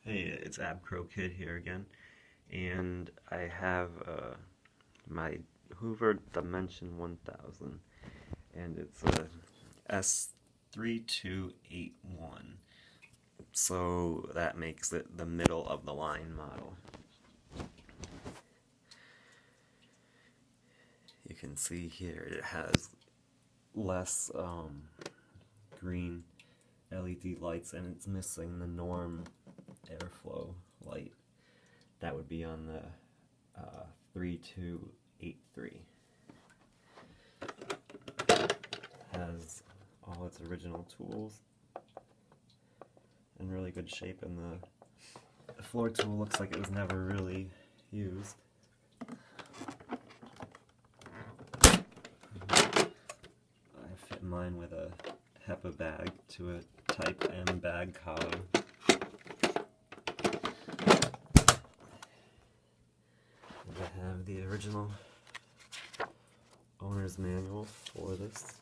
Hey, it's Abcro Kid here again, and I have my Hoover Dimension 1000, and it's a S3281, so that makes it the middle of the line model. You can see here it has less green LED lights, and it's missing the norm airflow light that would be on the 3283. Has all its original tools in really good shape, and the floor tool looks like it was never really used. I fit mine with a HEPA bag to a Type M bag collar. I have the original owner's manual for this.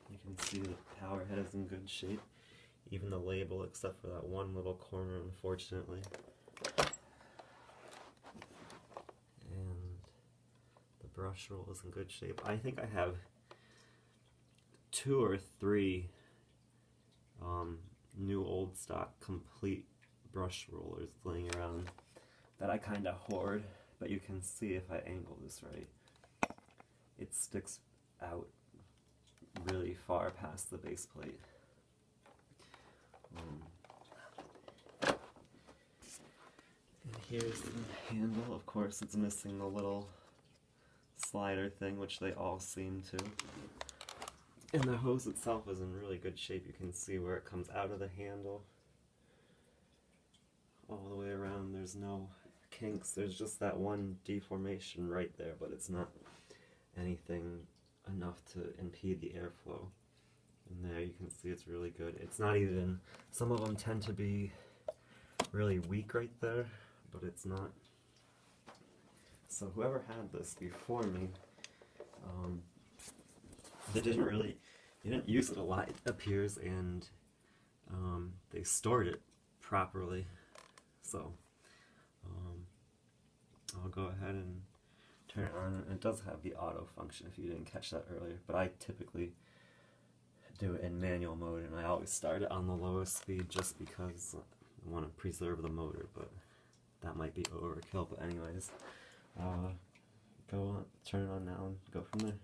You can see the power head is in good shape, even the label except for that one little corner, unfortunately. And the brush roll is in good shape. I think I have 2 or 3 new old stock complete brush rollers laying around that I kind of hoard, but you can see if I angle this right, it sticks out really far past the base plate. And here's the handle. Of course, it's missing the little slider thing, which they all seem to. And the hose itself is in really good shape. You can see where it comes out of the handle all the way around. There's no kinks. There's just that one deformation right there, but it's not anything enough to impede the airflow. And there you can see it's really good. It's not even, some of them tend to be really weak right there, but it's not. So whoever had this before me, they didn't use it a lot, it appears, and they stored it properly. So I'll go ahead and turn it on. It does have the auto function if you didn't catch that earlier, but I typically do it in manual mode, and I always start it on the lowest speed just because I want to preserve the motor, but that might be overkill. But anyways, go on, turn it on now and go from there.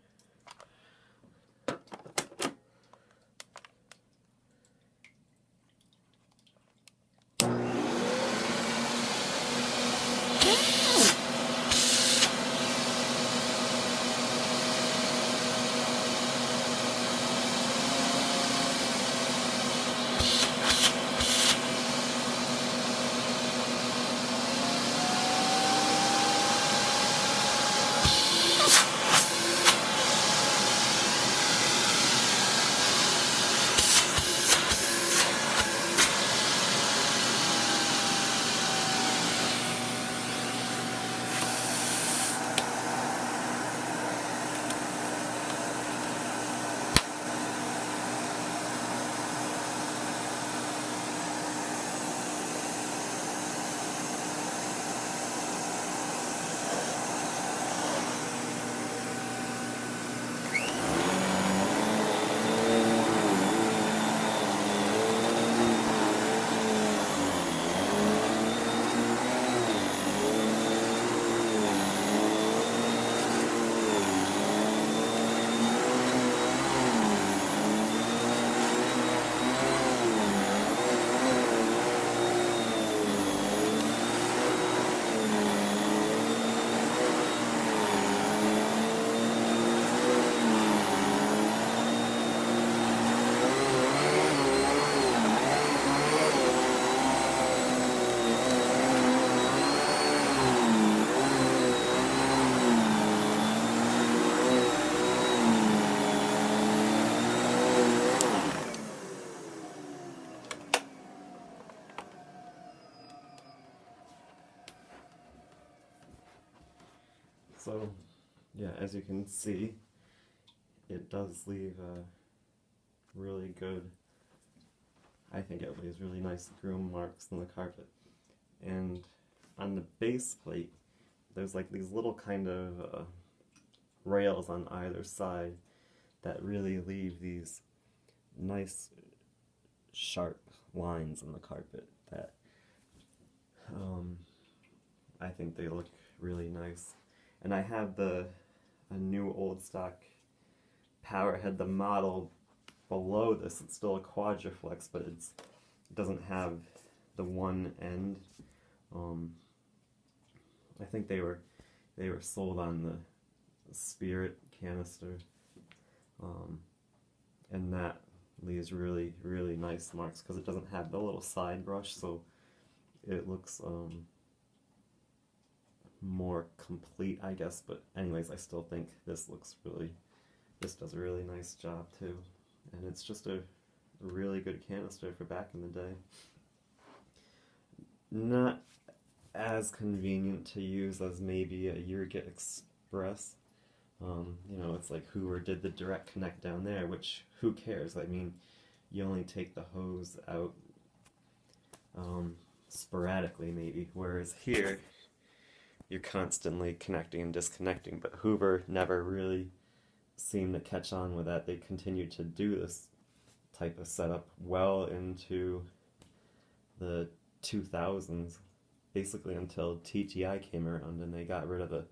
So, yeah, as you can see, it does leave really good, I think it leaves really nice groom marks on the carpet. And on the base plate, there's like these little kind of rails on either side that really leave these nice sharp lines on the carpet that I think they look really nice. And I have a new old stock power head, the model below this. It's still a quadriflex, but it doesn't have the one end. I think they were sold on the Spirit canister, and that leaves really, really nice marks because it doesn't have the little side brush, so it looks more complete, I guess. But anyways, I still think this does a really nice job too, and it's just a really good canister for back in the day. Not as convenient to use as maybe a Eureka Express. You know, it's like Hoover did the direct connect down there, which who cares? I mean, you only take the hose out sporadically maybe, whereas here you're constantly connecting and disconnecting. But Hoover never really seemed to catch on with that. They continued to do this type of setup well into the 2000s, basically until TTI came around and they got rid of the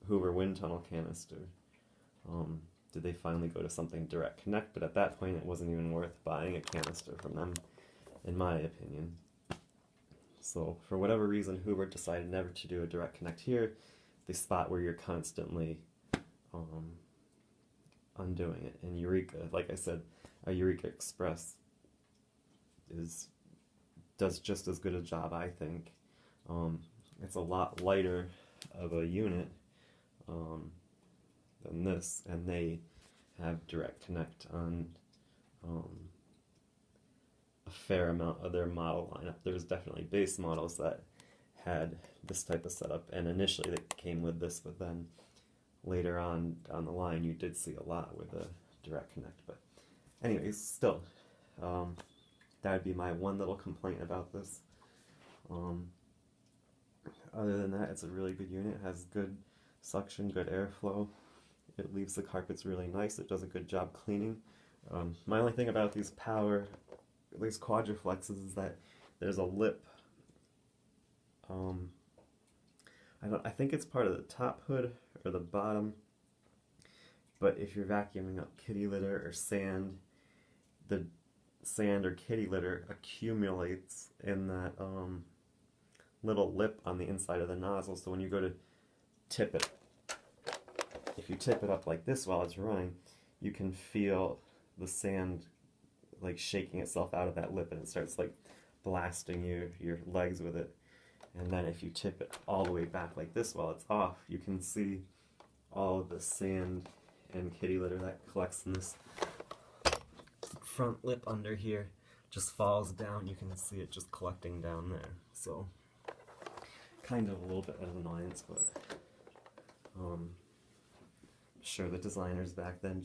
Hoover wind tunnel canister. Did they finally go to something direct connect? But at that point it wasn't even worth buying a canister from them, in my opinion. So for whatever reason, Hoover decided never to do a direct connect here, the spot where you're constantly undoing it. And Eureka, like I said, a Eureka Express does just as good a job, I think. It's a lot lighter of a unit than this, and they have direct connect on a fair amount of their model lineup. There's definitely base models that had this type of setup, and initially they came with this, but then later on down the line you did see a lot with a direct connect. But anyways, still, that would be my one little complaint about this. Other than that, it's a really good unit. It has good suction, good airflow. It leaves the carpets really nice. It does a good job cleaning. My only thing about these quadriflexes is that there's a lip. I think it's part of the top hood or the bottom, but if you're vacuuming up kitty litter or sand, the sand or kitty litter accumulates in that little lip on the inside of the nozzle. So when you go to tip it, if you tip it up like this while it's running, you can feel the sand like shaking itself out of that lip, and it starts like blasting your legs with it. And then if you tip it all the way back like this while it's off, you can see all of the sand and kitty litter that collects in this front lip under here just falls down. You can see it just collecting down there. So kind of a little bit of an annoyance, but I'm sure the designers back then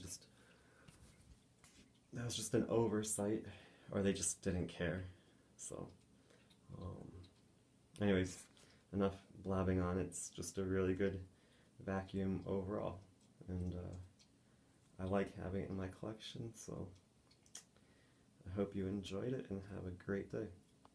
that was just an oversight, or they just didn't care. So anyways, enough blabbing on. It's just a really good vacuum overall, and I like having it in my collection, so I hope you enjoyed it and have a great day.